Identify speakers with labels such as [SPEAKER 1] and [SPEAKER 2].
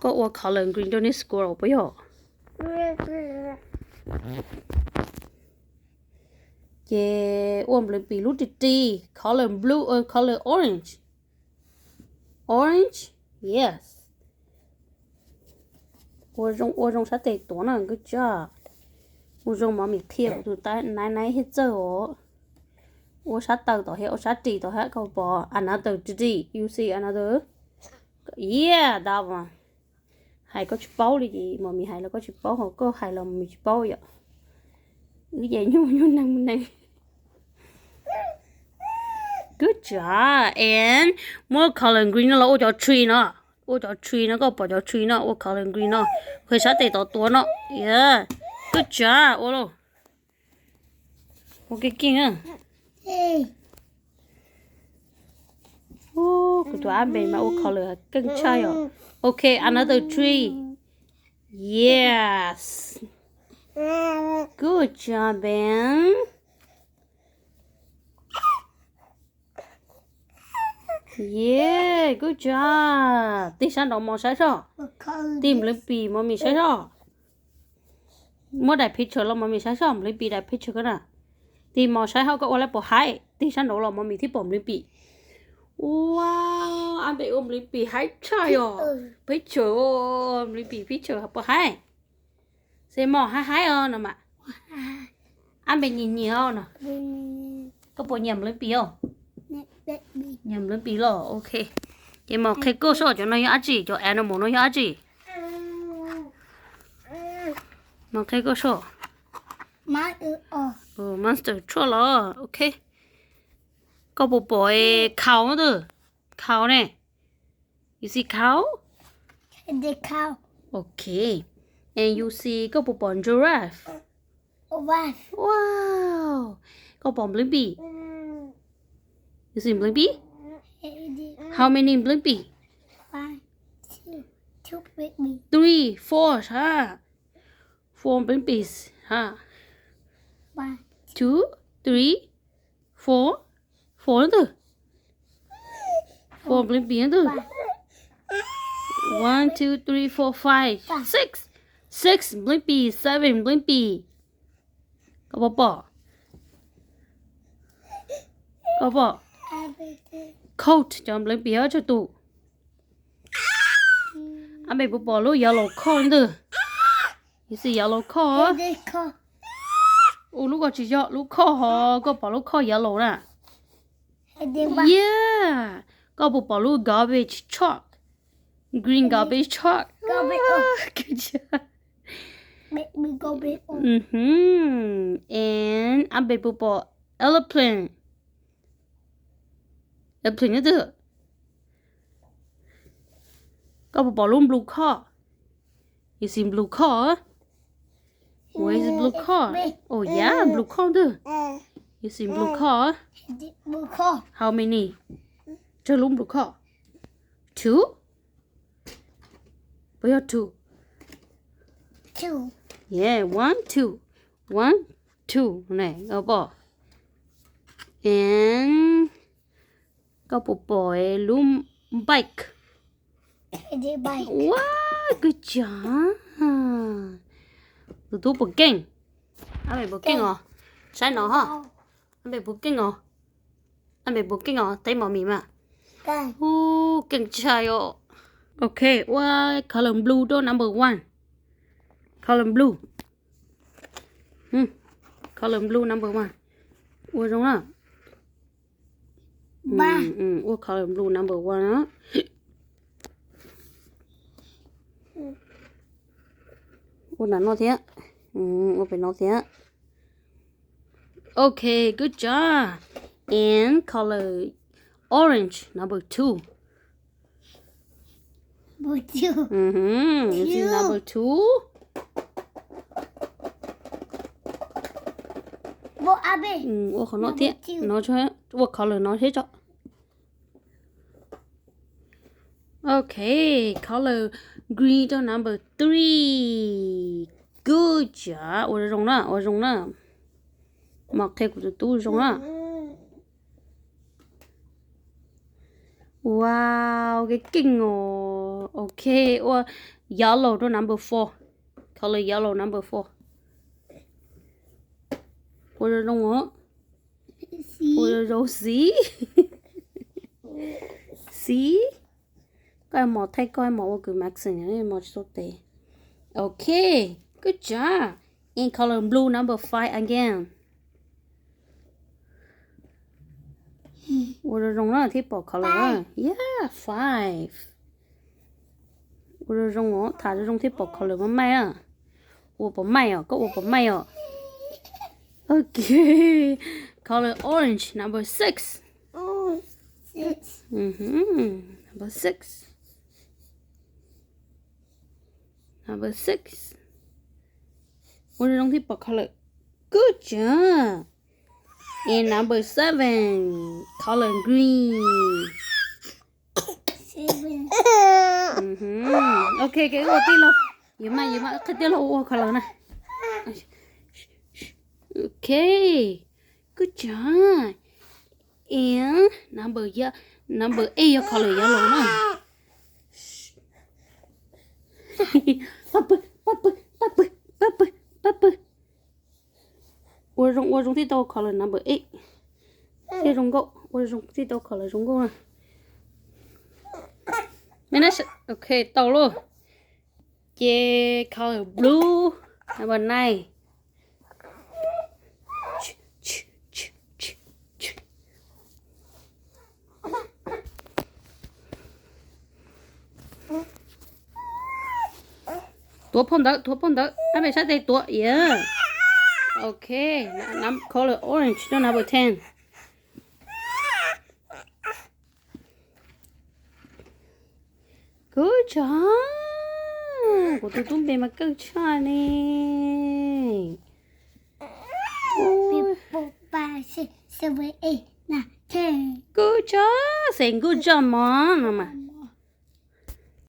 [SPEAKER 1] có what color green don't score bây giờ yeah what blue tí color blue or color orange yes 我用啥得多呢个叫我用妈咪贴我带奶去走我啥豆到我啥地到个包 another today you see another yeah that one hay có chụp bao đi mà mình hay là có chụp bao hoặc có hay là mình chụp bao vậy cái gì nhu năng good job and more color green là ô cho tree nó có bỏ cho tree nó ô color green nó khơi sát để tao tua nó yeah good job ô lô ok kinh à ô cái tụi anh bên mà ô color cưng chơi à okay another tree yes good job Ben yeah good job tí sáng đó mò sáng sao tìm lấy bì mà mình sáng sao mua đại picture là mà mình sáng sao lấy bì đại picture cái nào tìm mò sáng họ có lấy bỏ hai tí sáng đó là mà mình thích bỏ lấy bì wow anh bị ôm lấy bì hai trời à picture ôm lấy bì picture bỏ hai xem mò hai nè mà anh bị nhìn nhiều nè có bỏ nhầm lấy bì không nhầm lên bí lò ok vậy mà cái cơ sở cho nó nhá gì cho animal nó nhá gì mà cái cơ sở monster chua lò ok có bộ bò cow nữa cow này you see cow
[SPEAKER 2] the cow
[SPEAKER 1] ok and you see có bộ bò giraffe wow có bò blimpy you see blimpy how many blimpy
[SPEAKER 2] 1 2 baby
[SPEAKER 1] 3 4 ha 4 blimpies ha
[SPEAKER 2] 1
[SPEAKER 1] 2 3 4 4 nữa 4 blimpies nữa 1 2 3 4 5 6 blimpies 7 blimpies có bỏ coat cho blimpy ở cho tụ anh bị bỏ lú yellow coat nữa you see yellow coat lú có chỉ cho lú coat họ có bỏ lú coat yellow nè yeah có bỏ lú garbage truck green garbage truck good job
[SPEAKER 2] baby garbage
[SPEAKER 1] and anh bị bỏ airplane nữa có bỏ luôn blue car you see blue car where is the blue car oh yeah blue car too you see blue car how many cho luôn blue car 2 bây giờ 2 yeah 1 2 này có bỏ and có bộ bò luôn bike wow good job tụi bộ kinh anh bị bộ kinh à sai nó hả anh bị bộ kinh à thấy mỏ mì mà kinh trai ô ok wow color blue đó number 1 color blue color blue number 1 ủa đúng không what color blue number 1 á là nó thế phải nó thế okay good job and color orange number 2 you see number 2
[SPEAKER 2] bộ abe
[SPEAKER 1] nó thế nó cho what color nó thế cho okay color green to number 3 good job 我中了mặc theo của tôi giống à wow cái kinh ngộ Okay, or yellow to number 4. Color yellow number 4. Ủa rong hả? Ủa rong xí. Xí. Coi mỏ thay coi mỏ của Maxine này mỏ số tệ. Okay, good job. In color blue number 5 again. Ủa rong nó thì bỏ color á. Yeah, 5. Ủa rong hả? Thả rong thì bỏ color mà mai à. Ủa bỏ mai à? Có ủa bỏ mai à? Okay, color orange number 6.
[SPEAKER 2] Oh, 6.
[SPEAKER 1] Number 6. Number 6. What are the color? Good job. And number 7, color green.
[SPEAKER 2] 7.
[SPEAKER 1] Okay, cái ô tí lo. Yếu mà cái tí lo ô color này. Okay, good job. And number 8 color yellow nè. Papa. Ủa rong thì tao color number 8. Thì rong go. Ủa rong thì tao color rong go nè. Mình nói okay tao luôn. Yeah, color blue number 9. Tua phong đó. Anh phải sát đây tua. Yeah. Okay. Color orange. No, number 10. Good job. Của tôi tung bề mà good job nè.
[SPEAKER 2] 4, 5, 6, 7, 8, 9, 10.
[SPEAKER 1] Good job. Saying good job, mom.